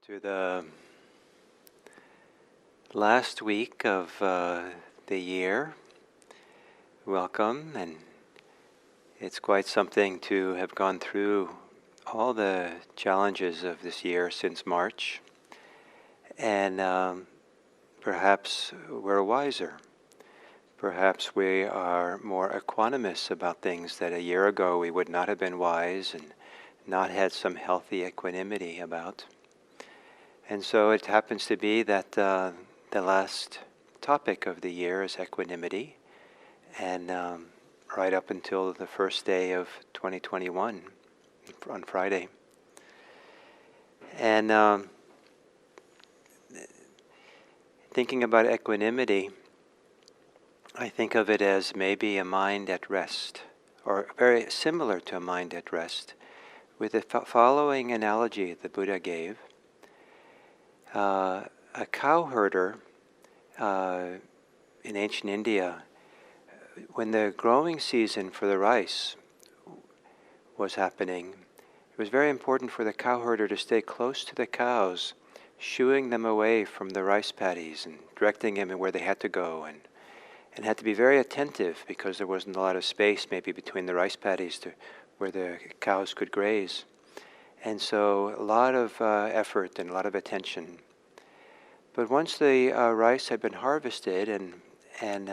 To the last week of the year. Welcome, and it's quite something to have gone through all the challenges of this year since March, and perhaps we're wiser. Perhaps we are more equanimous about things that a year ago we would not have been wise and not had some healthy equanimity about. And so it happens to be that the last topic of the year is equanimity, and right up until the first day of 2021 on Friday. And thinking about equanimity, I think of it as maybe a mind at rest, or very similar to a mind at rest, with the following analogy the Buddha gave. A cowherder in ancient India, when the growing season for the rice was happening, it was very important for the cowherder to stay close to the cows, shooing them away from the rice paddies and directing them where they had to go, and had to be very attentive because there wasn't a lot of space maybe between the rice paddies to where the cows could graze. And so a lot of effort and a lot of attention. But once the rice had been harvested and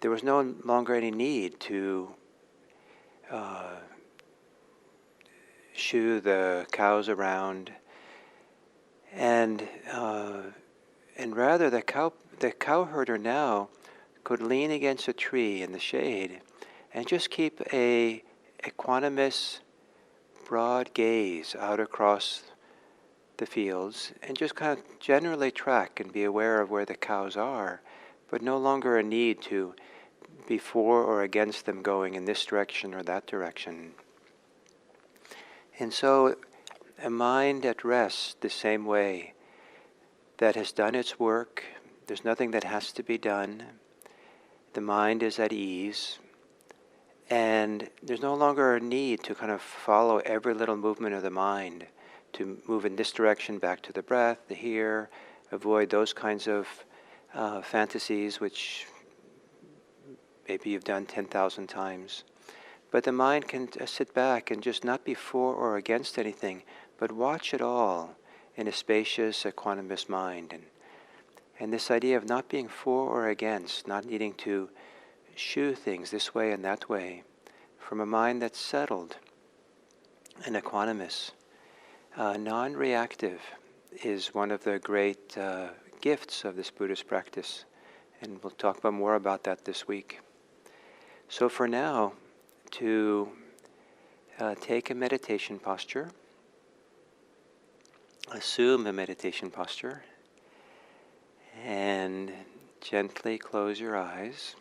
there was no longer any need to shoo the cows around, and rather the cowherder now could lean against a tree in the shade and just keep a equanimous, broad gaze out across the fields and just kind of generally track and be aware of where the cows are, but no longer a need to be for or against them going in this direction or that direction. And so a mind at rest the same way, that has done its work, there's nothing that has to be done, the mind is at ease, and there's no longer a need to kind of follow every little movement of the mind, to move in this direction back to the breath, the here, avoid those kinds of fantasies which maybe you've done 10,000 times. But the mind can sit back and just not be for or against anything, but watch it all in a spacious, equanimous mind. And this idea of not being for or against, not needing to shoo things this way and that way, from a mind that's settled and equanimous, non-reactive, is one of the great gifts of this Buddhist practice. And we'll talk more about that this week. So for now, to take a meditation posture, assume a meditation posture, and gently close your eyes.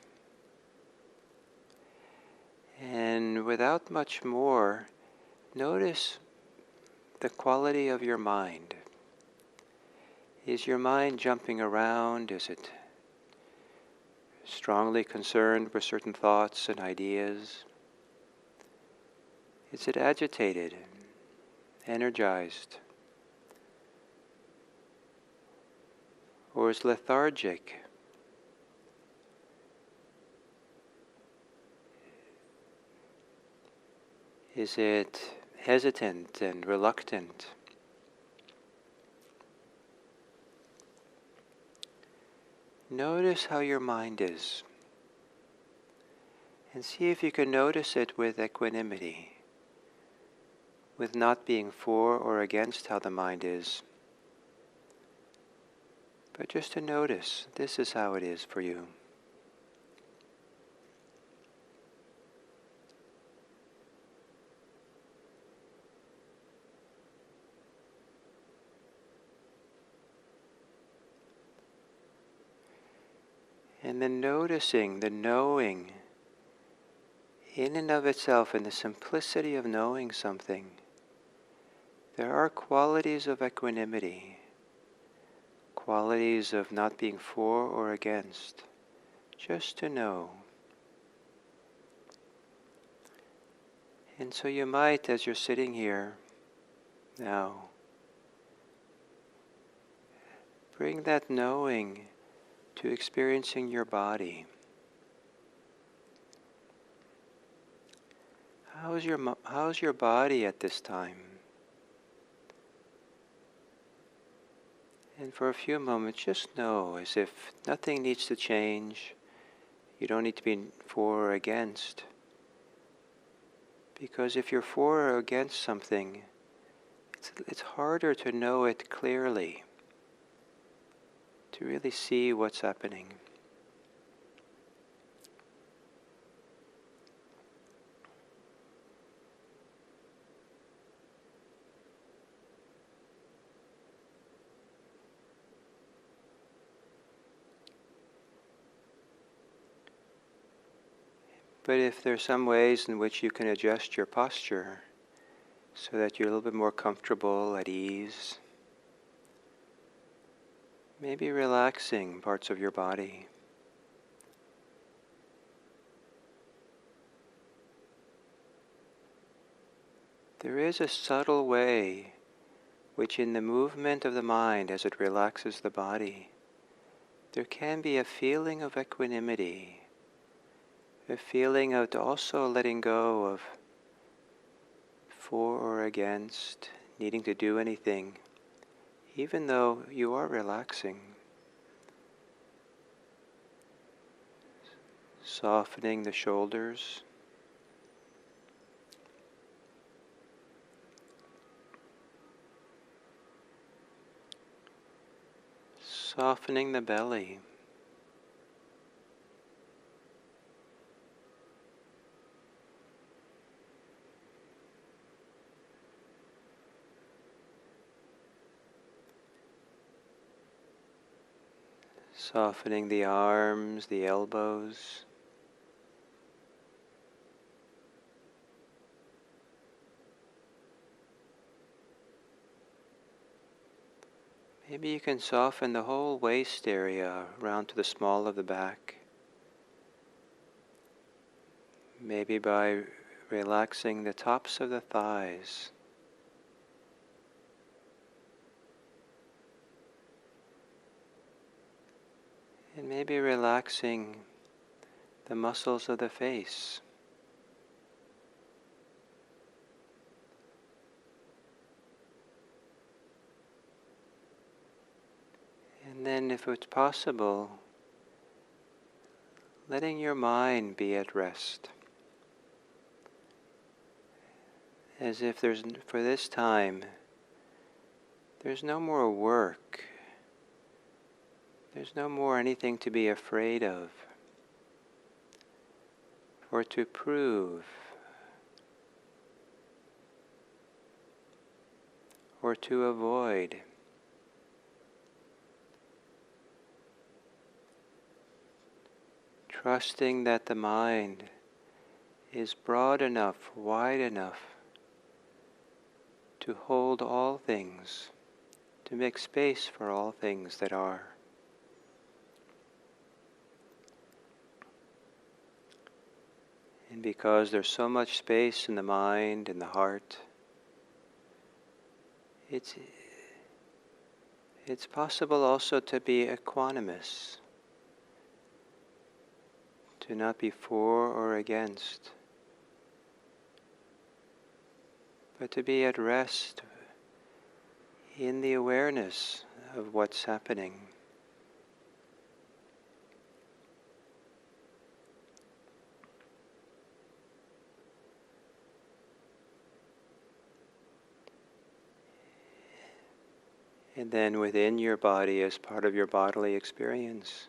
And without much more, notice the quality of your mind. Is your mind jumping around? Is it strongly concerned with certain thoughts and ideas? Is it agitated, energized? Or is lethargic? Is it hesitant and reluctant? Notice how your mind is, and see if you can notice it with equanimity, with not being for or against how the mind is, but just to notice this is how it is for you. And then noticing the knowing in and of itself, in the simplicity of knowing something, there are qualities of equanimity, qualities of not being for or against, just to know. And so you might, as you're sitting here now, Bring that knowing to experiencing your body. How's your body at this time? And for a few moments, just know as if nothing needs to change. You don't need to be for or against. Because if you're for or against something, it's harder to know it clearly, to really see what's happening. But if there's some ways in which you can adjust your posture so that you're a little bit more comfortable, at ease, maybe relaxing parts of your body. There is a subtle way which in the movement of the mind as it relaxes the body, there can be a feeling of equanimity, a feeling of also letting go of for or against, needing to do anything, even though you are relaxing. Softening the shoulders. Softening the belly. Softening the arms, the elbows. Maybe you can soften the whole waist area around to the small of the back. Maybe by relaxing the tops of the thighs. And maybe relaxing the muscles of the face. And then if it's possible, letting your mind be at rest. As if for this time, there's no more work. There's no more anything to be afraid of or to prove or to avoid. Trusting that the mind is broad enough, wide enough to hold all things, to make space for all things that are. And because there's so much space in the mind and the heart, it's possible also to be equanimous, to not be for or against, but to be at rest in the awareness of what's happening. And then within your body, as part of your bodily experience,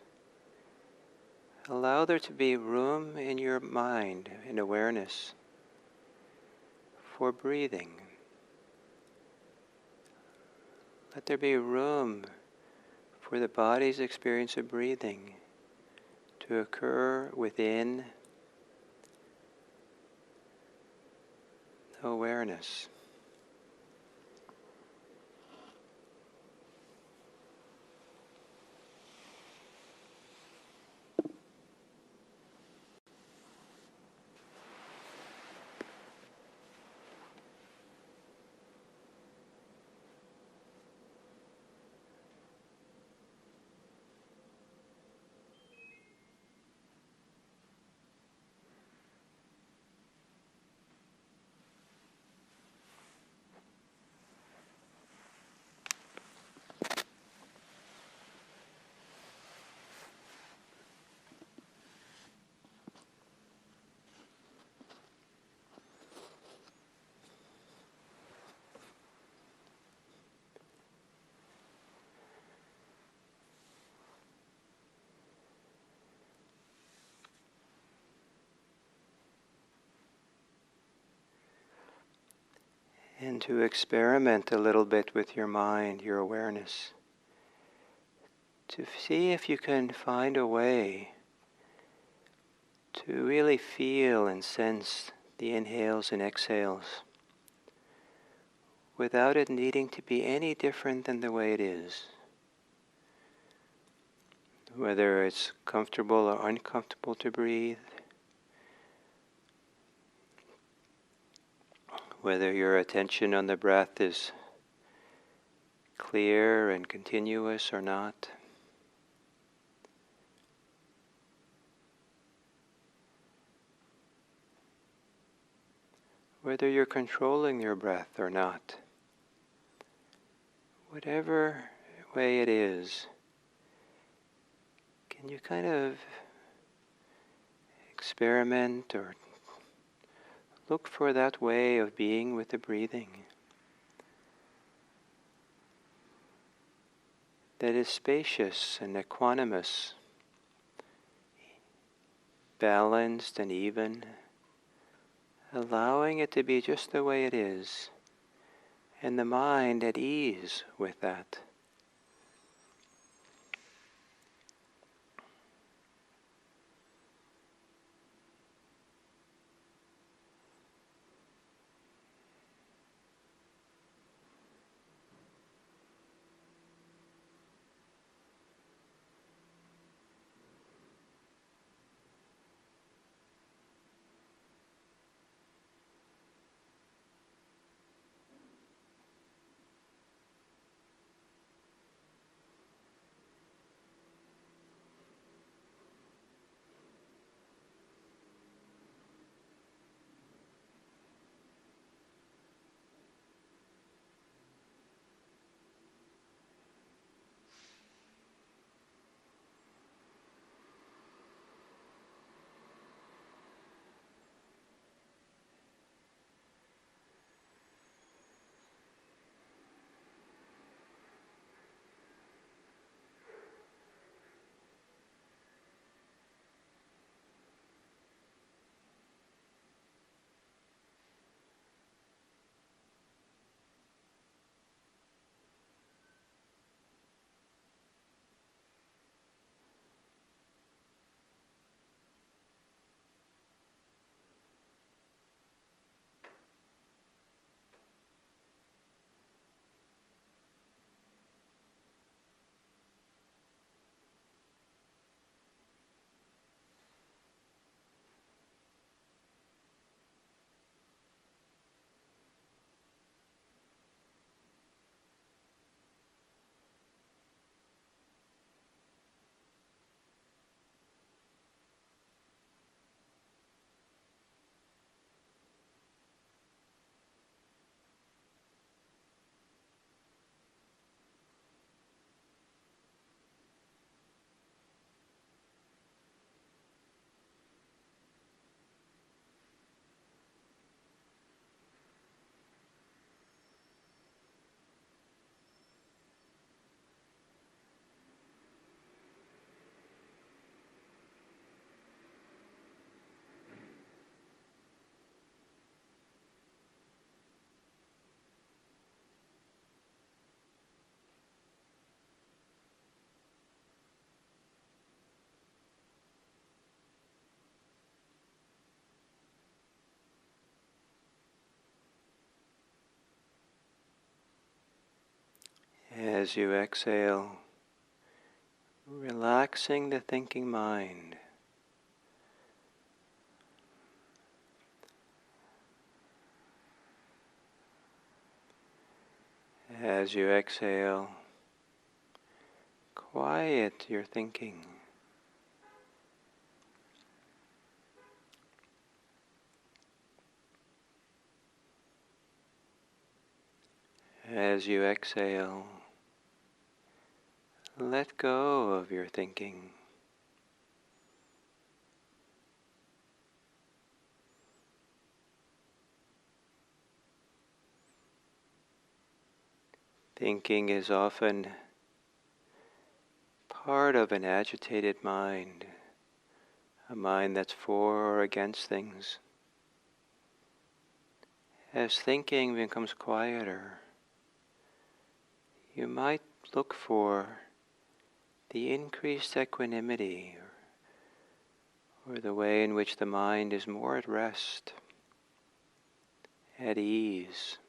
allow there to be room in your mind, in awareness, for breathing. Let there be room for the body's experience of breathing to occur within awareness. and to experiment a little bit with your mind, your awareness, to see if you can find a way to really feel and sense the inhales and exhales without it needing to be any different than the way it is. Whether it's comfortable or uncomfortable to breathe, whether your attention on the breath is clear and continuous or not. Whether you're controlling your breath or not. Whatever way it is, can you kind of experiment or look for that way of being with the breathing that is spacious and equanimous, balanced and even, allowing it to be just the way it is, and the mind at ease with that. As you exhale, relaxing the thinking mind. As you exhale, quiet your thinking. As you exhale, let go of your thinking. Thinking is often part of an agitated mind, a mind that's for or against things. as thinking becomes quieter, you might look for the increased equanimity, or the way in which the mind is more at rest, at ease.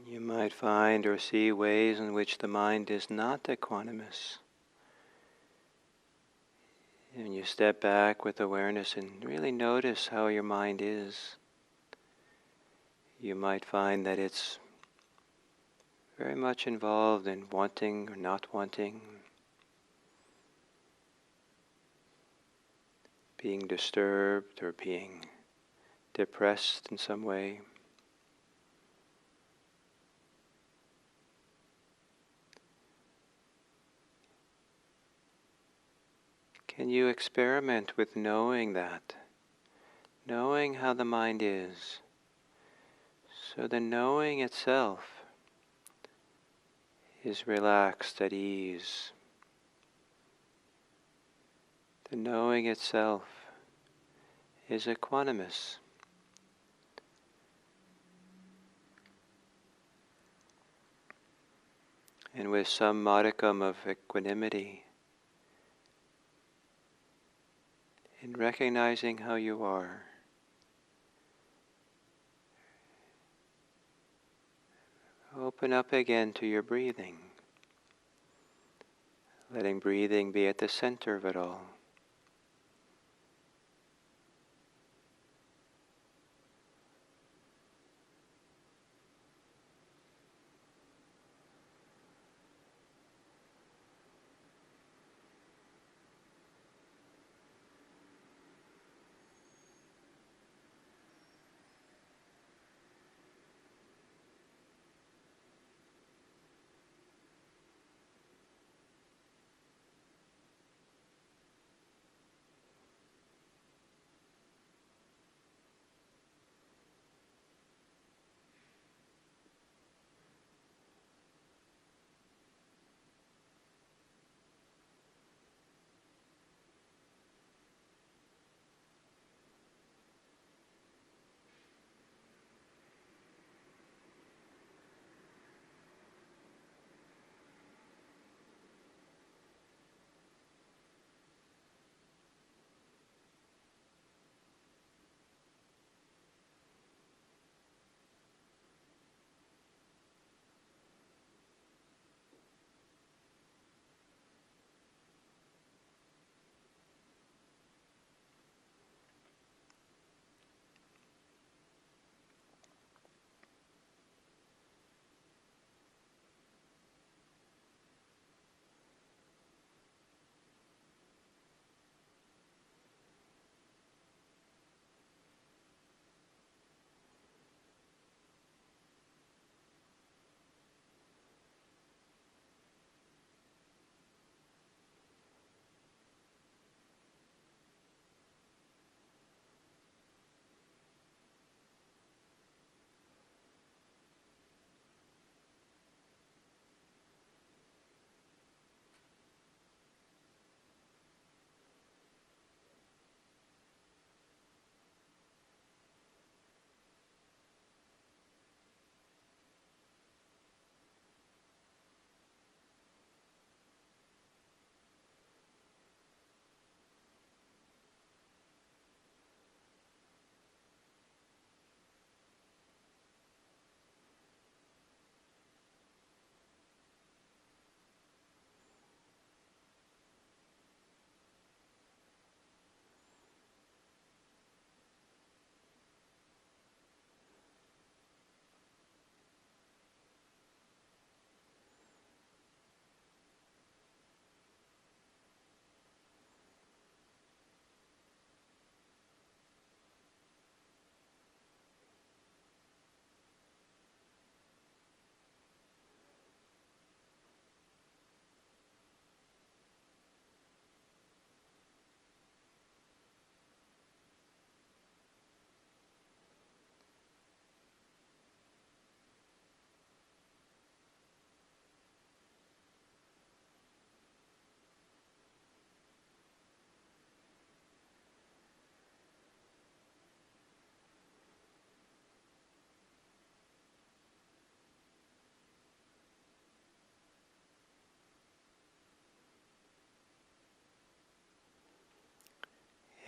You might find or see ways in which the mind is not equanimous. And you step back with awareness and really notice how your mind is. You might find that it's very much involved in wanting or not wanting. being disturbed or being depressed in some way. Can you experiment with knowing that? Knowing how the mind is. So the knowing itself is relaxed at ease. The knowing itself is equanimous. And with some modicum of equanimity, in recognizing how you are, open up again to your breathing, letting breathing be at the center of it all.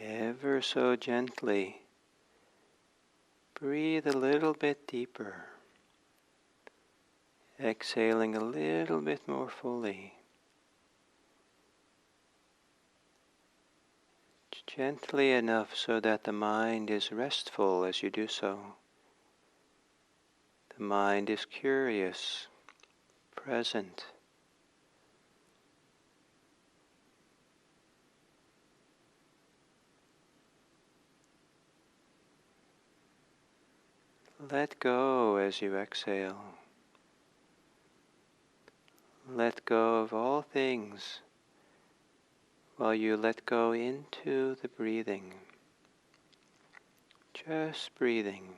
Ever so gently, breathe a little bit deeper, exhaling a little bit more fully. Gently enough so that the mind is restful as you do so. The mind is curious, present. Let go as you exhale. Let go of all things while you let go into the breathing. Just breathing.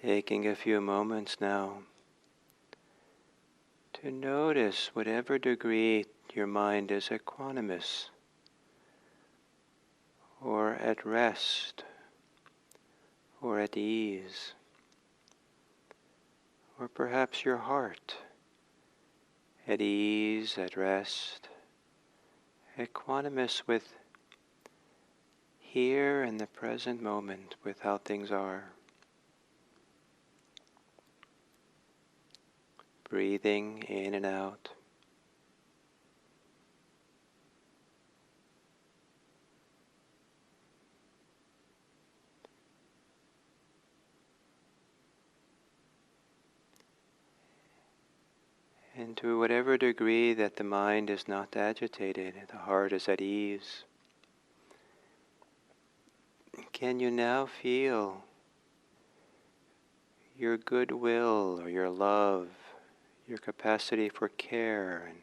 Taking a few moments now to notice whatever degree your mind is equanimous or at rest or at ease, or perhaps your heart at ease, at rest, equanimous with here in the present moment with how things are. Breathing in and out. And to whatever degree that the mind is not agitated, the heart is at ease, can you now feel your goodwill or your love, your capacity for care and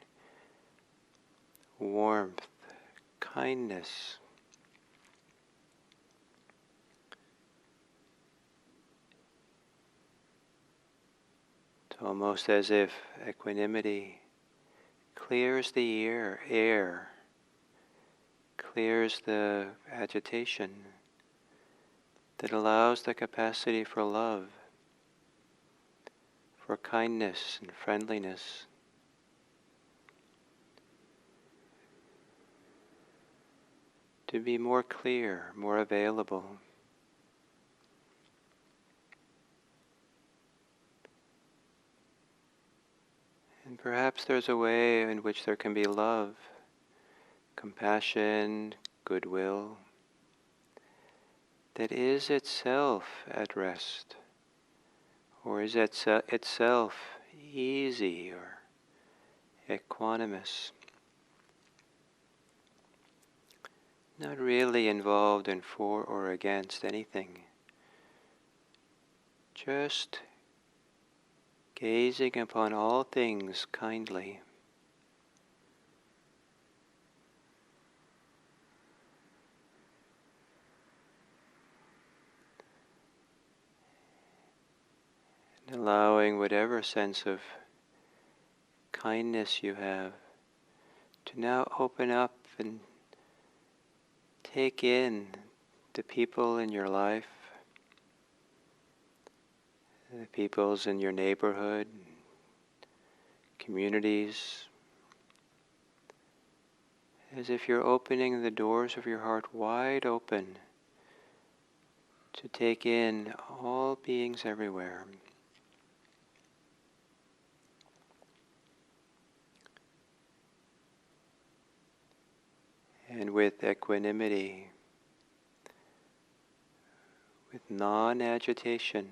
warmth, kindness? It's almost as if equanimity clears the air, clears the agitation that allows the capacity for love, for kindness and friendliness. To be more clear, more available. And perhaps there's a way in which there can be love, compassion, goodwill, that is itself at rest, or is itself easy or equanimous, not really involved in for or against anything, just gazing upon all things kindly. And allowing whatever sense of kindness you have to now open up and take in the people in your life, the peoples in your neighborhood, communities, as if you're opening the doors of your heart wide open to take in all beings everywhere. with equanimity, with non-agitation.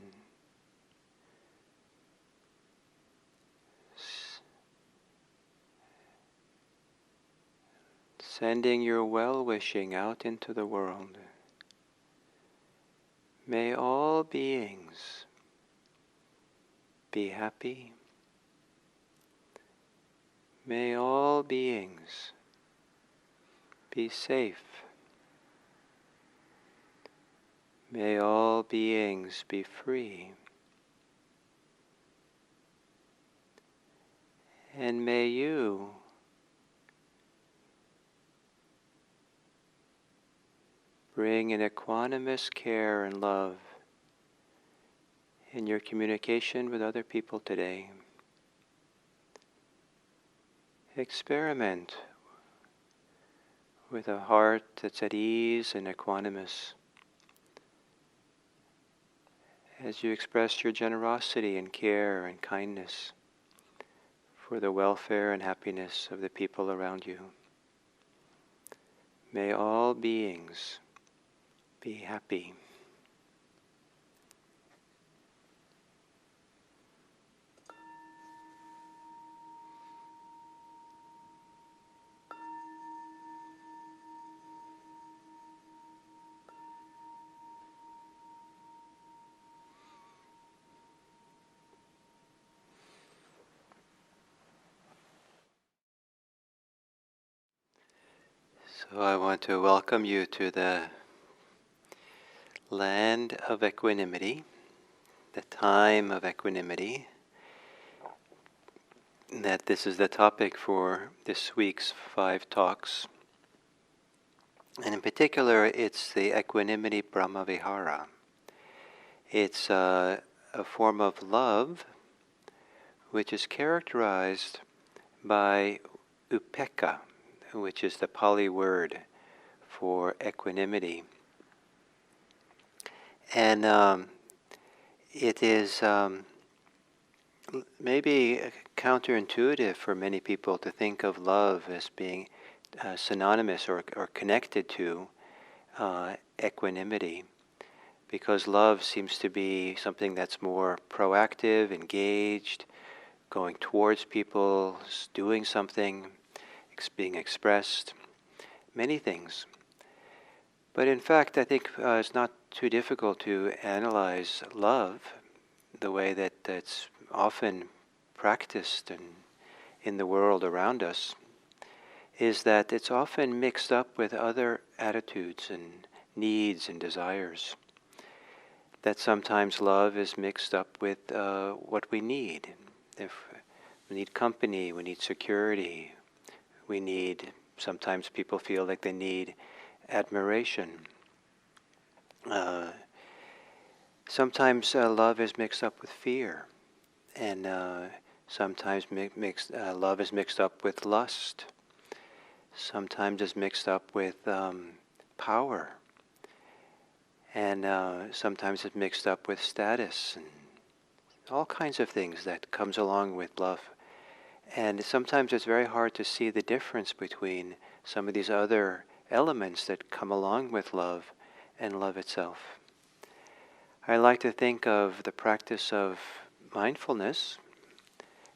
Sending your well-wishing out into the world. May all beings be happy. May all beings be safe. May all beings be free. And may you bring an equanimous care and love in your communication with other people today. Experiment with a heart that's at ease and equanimous as you express your generosity and care and kindness for the welfare and happiness of the people around you. May all beings be happy. So I want to welcome you to the land of equanimity, the time of equanimity. That this is the topic for this week's 5 talks. And in particular, it's the Equanimity Brahmavihara. It's a form of love which is characterized by upekkha, which is the Pali word for equanimity. And it is maybe counterintuitive for many people to think of love as being synonymous or connected to equanimity, because love seems to be something that's more proactive, engaged, going towards people, doing something, being expressed, many things. But in fact, I think it's not too difficult to analyze love the way that it's often practiced in the world around us, is that it's often mixed up with other attitudes and needs and desires. That sometimes love is mixed up with what we need. If we need company, we need security, sometimes people feel like they need admiration. Sometimes love is mixed up with fear, and sometimes love is mixed up with lust. Sometimes it's mixed up with power, and sometimes it's mixed up with status, and all kinds of things that comes along with love. And sometimes it's very hard to see the difference between some of these other elements that come along with love and love itself. I like to think of the practice of mindfulness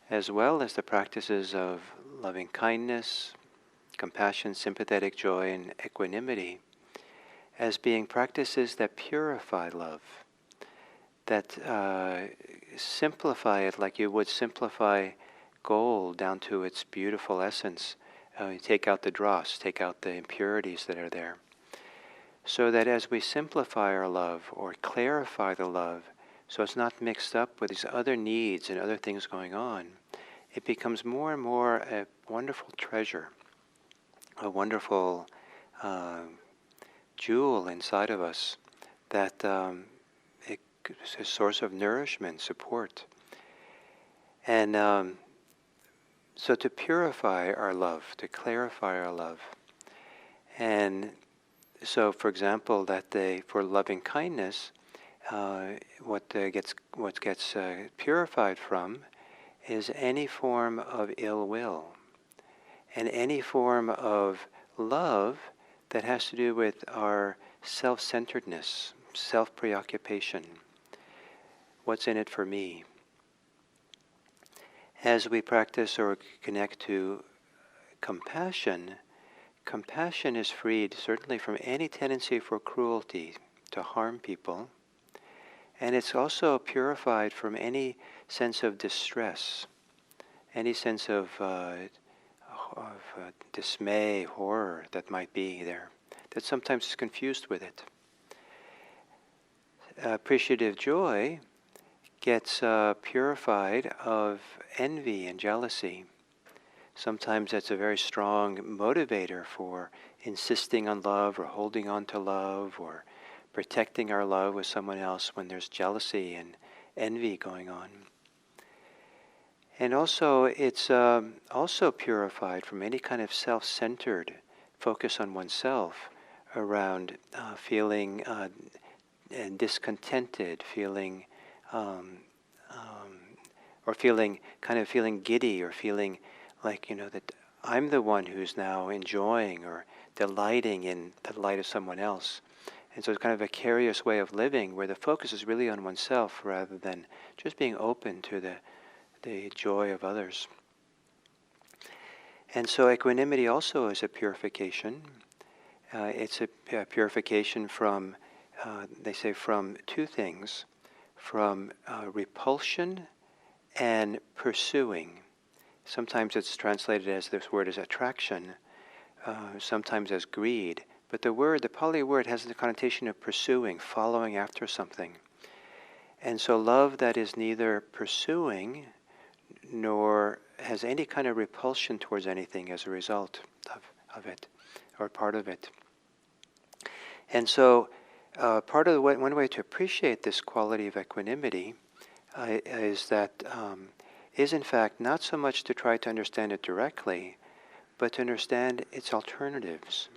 as well as the practices of loving kindness, compassion, sympathetic joy, and equanimity as being practices that purify love, that simplify it like you would simplify gold down to its beautiful essence. You take out the dross, take out the impurities that are there. So that as we simplify our love or clarify the love, so it's not mixed up with these other needs and other things going on, it becomes more and more a wonderful treasure, a wonderful jewel inside of us that it's a source of nourishment, support. And so to purify our love, to clarify our love. And so, for example, for loving kindness, what gets purified from is any form of ill will, and any form of love that has to do with our self-centeredness, self-preoccupation. What's in it for me? As we practice or connect to compassion, compassion is freed certainly from any tendency for cruelty, to harm people, and it's also purified from any sense of distress, any sense of dismay, horror that might be there, that sometimes is confused with it. Appreciative joy gets purified of envy and jealousy. Sometimes that's a very strong motivator for insisting on love or holding on to love or protecting our love with someone else when there's jealousy and envy going on. And also, it's also purified from any kind of self-centered focus on oneself around feeling discontented, feeling or feeling giddy, or feeling like, that I'm the one who's now enjoying or delighting in the delight of someone else. And so it's kind of a vicarious way of living where the focus is really on oneself rather than just being open to the joy of others. And so equanimity also is a purification. It's a purification from, they say, from two things, from repulsion and pursuing. Sometimes it's translated as, this word is attraction, sometimes as greed. But the Pali word has the connotation of pursuing, following after something. And so love that is neither pursuing nor has any kind of repulsion towards anything as a result of it, or part of it. And so part of one way to appreciate this quality of equanimity is in fact not so much to try to understand it directly, but to understand its alternatives.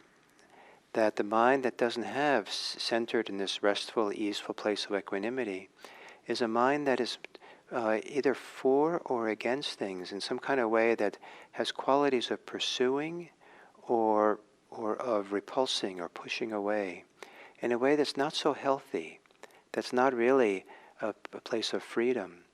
That the mind that doesn't have centered in this restful, easeful place of equanimity is a mind that is either for or against things in some kind of way that has qualities of pursuing or of repulsing or pushing away in a way that's not so healthy, that's not really a place of freedom.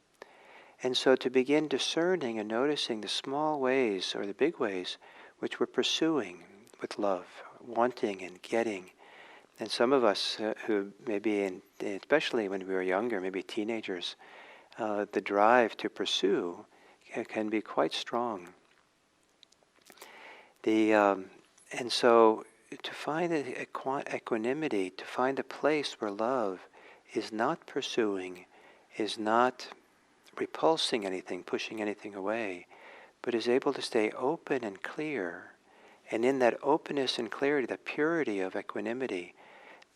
And so to begin discerning and noticing the small ways or the big ways which we're pursuing with love, wanting and getting. And some of us who maybe, especially when we were younger, maybe teenagers, the drive to pursue can be quite strong. And so to find equanimity, to find a place where love is not pursuing, is not repulsing anything, pushing anything away, but is able to stay open and clear. And in that openness and clarity, the purity of equanimity,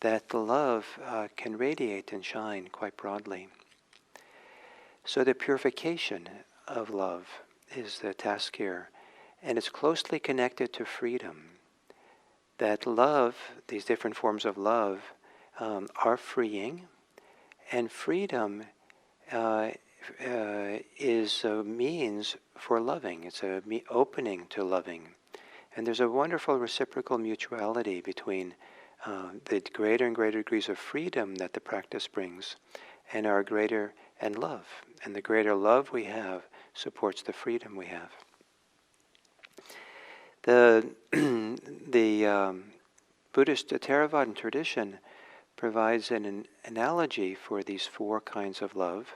that the love can radiate and shine quite broadly. So the purification of love is the task here. And it's closely connected to freedom. That love, these different forms of love, are freeing. And freedom is a means for loving. It's a opening to loving. And there's a wonderful reciprocal mutuality between the greater and greater degrees of freedom that the practice brings and our greater and love. And the greater love we have supports the freedom we have. The Buddhist Theravadan tradition provides an analogy for these four kinds of love.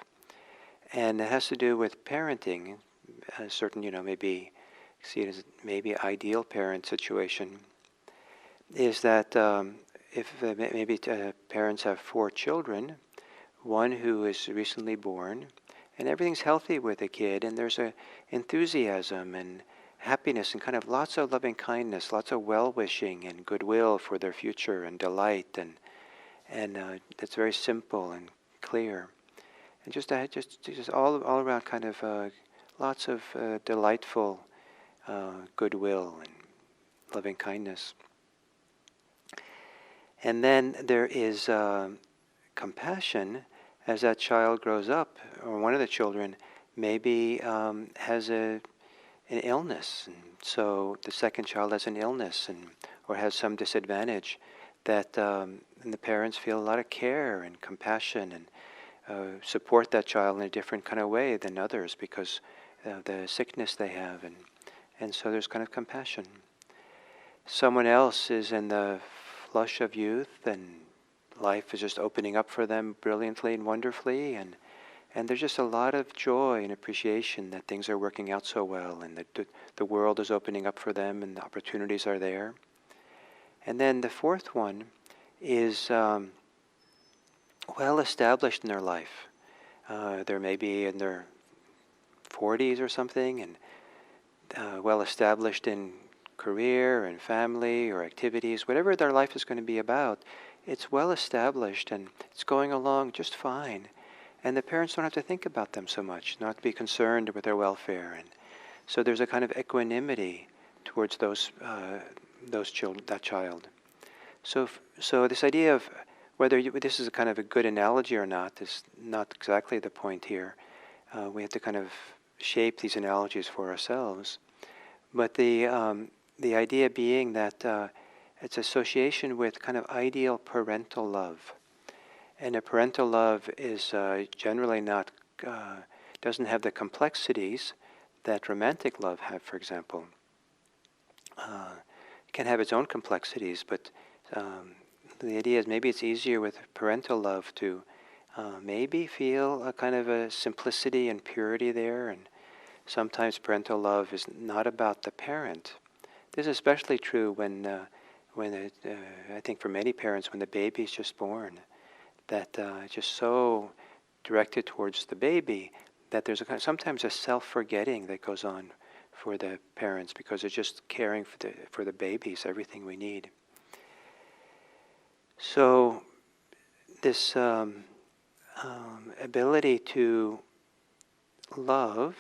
And it has to do with parenting, a certain, maybe see it as maybe ideal parent situation, is that if parents have 4 children, one who is recently born, and everything's healthy with the kid, and there's a enthusiasm and happiness and kind of lots of loving kindness, lots of well-wishing and goodwill for their future and delight, and that's very simple and clear, and just all around kind of lots of delightful goodwill and loving kindness. And then there is compassion as that child grows up, or one of the children maybe has an illness, and so the second child has an illness or has some disadvantage, that and the parents feel a lot of care and compassion and support that child in a different kind of way than others because of the sickness they have, and so there's kind of compassion. Someone else is in the flush of youth and life is just opening up for them brilliantly and wonderfully, and there's just a lot of joy and appreciation that things are working out so well, and that the world is opening up for them and the opportunities are there. And then the fourth one is well established in their life. They're maybe in their 40s or something, and well established in career and family or activities, whatever their life is going to be about, it's well established and it's going along just fine. And the parents don't have to think about them so much, not to be concerned with their welfare. And so there's a kind of equanimity towards that child. So this idea of whether this is a kind of a good analogy or not is not exactly the point here. We have to kind of shape these analogies for ourselves. But the idea being that it's association with kind of ideal parental love. And a parental love is generally not, doesn't have the complexities that romantic love have, for example. It can have its own complexities, but the idea is maybe it's easier with parental love to maybe feel a kind of a simplicity and purity there. And sometimes parental love is not about the parent. This is especially true when I think for many parents, when the baby is just born, that just so directed towards the baby that there's sometimes a self-forgetting that goes on for the parents because they're just caring for the babies, everything we need. So this ability to love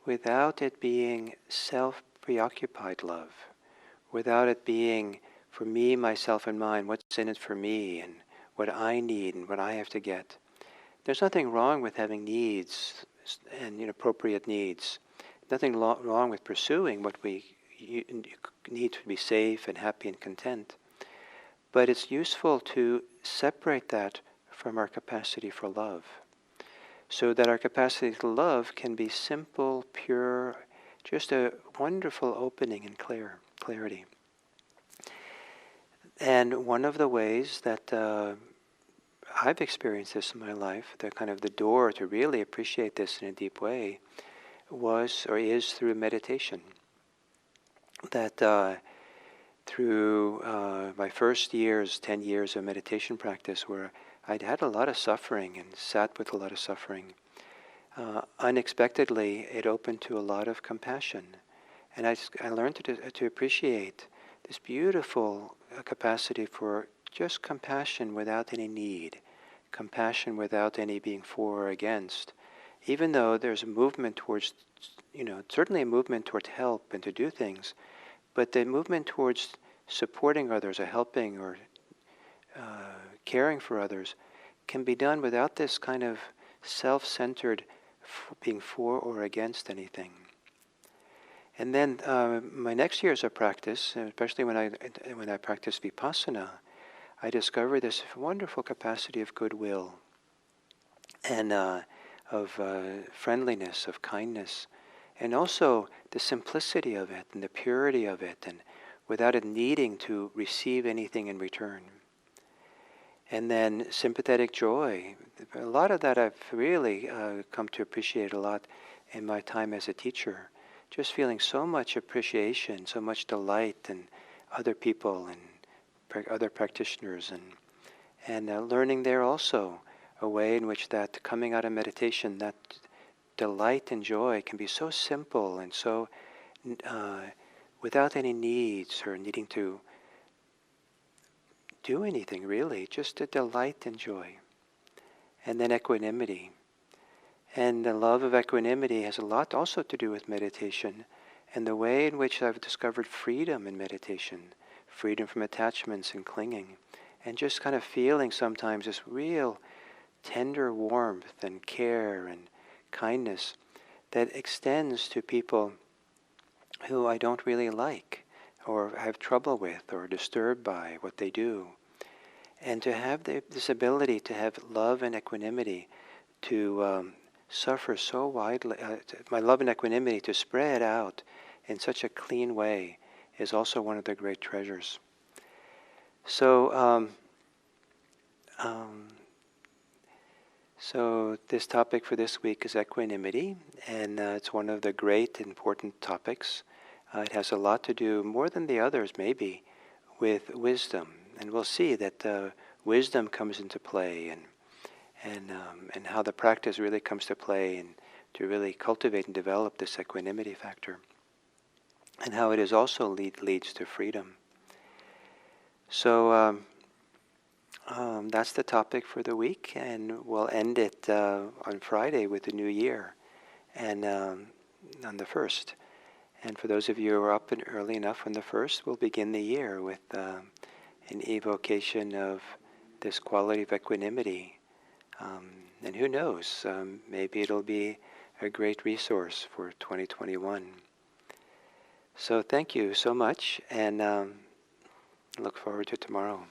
without it being self-preoccupied love, without it being for me, myself, and mine, what's in it for me, and what I need and what I have to get. There's nothing wrong with having needs and appropriate needs. Nothing wrong with pursuing what we need to be safe and happy and content. But it's useful to separate that from our capacity for love, so that our capacity to love can be simple, pure, just a wonderful opening and clarity. And one of the ways that I've experienced this in my life, the door to really appreciate this in a deep way, was or is through meditation. That through my first 10 years of meditation practice, where I'd had a lot of suffering and sat with a lot of suffering, unexpectedly it opened to a lot of compassion. And I learned to appreciate this beautiful capacity for just compassion without any need, compassion without any being for or against, even though there's a movement towards, certainly a movement toward help and to do things, but the movement towards supporting others or helping or caring for others can be done without this kind of self-centered being for or against anything. And then my next years of practice, especially when I practiced Vipassana, I discovered this wonderful capacity of goodwill and of friendliness, of kindness, and also the simplicity of it and the purity of it, and without it needing to receive anything in return. And then sympathetic joy. A lot of that I've really come to appreciate a lot in my time as a teacher. Just feeling so much appreciation, so much delight in other people and other practitioners, and learning there also a way in which that coming out of meditation, that delight and joy can be so simple and so without any needs or needing to do anything really, just a delight and joy. And then equanimity. And the love of equanimity has a lot also to do with meditation and the way in which I've discovered freedom in meditation, freedom from attachments and clinging, and just kind of feeling sometimes this real tender warmth and care and kindness that extends to people who I don't really like, or have trouble with, or disturbed by what they do. And to have this ability to have love and equanimity to suffer so widely, my love and equanimity to spread out in such a clean way is also one of the great treasures. So, so this topic for this week is equanimity, and it's one of the great important topics. It has a lot to do, more than the others maybe, with wisdom, and we'll see that wisdom comes into play, and how the practice really comes to play, and to really cultivate and develop this equanimity factor, and how it is also leads to freedom. So that's the topic for the week, and we'll end it on Friday with the new year, and on the 1st. And for those of you who are up and early enough on the 1st, we'll begin the year with an evocation of this quality of equanimity. And who knows, maybe it'll be a great resource for 2021. So thank you so much, and look forward to tomorrow.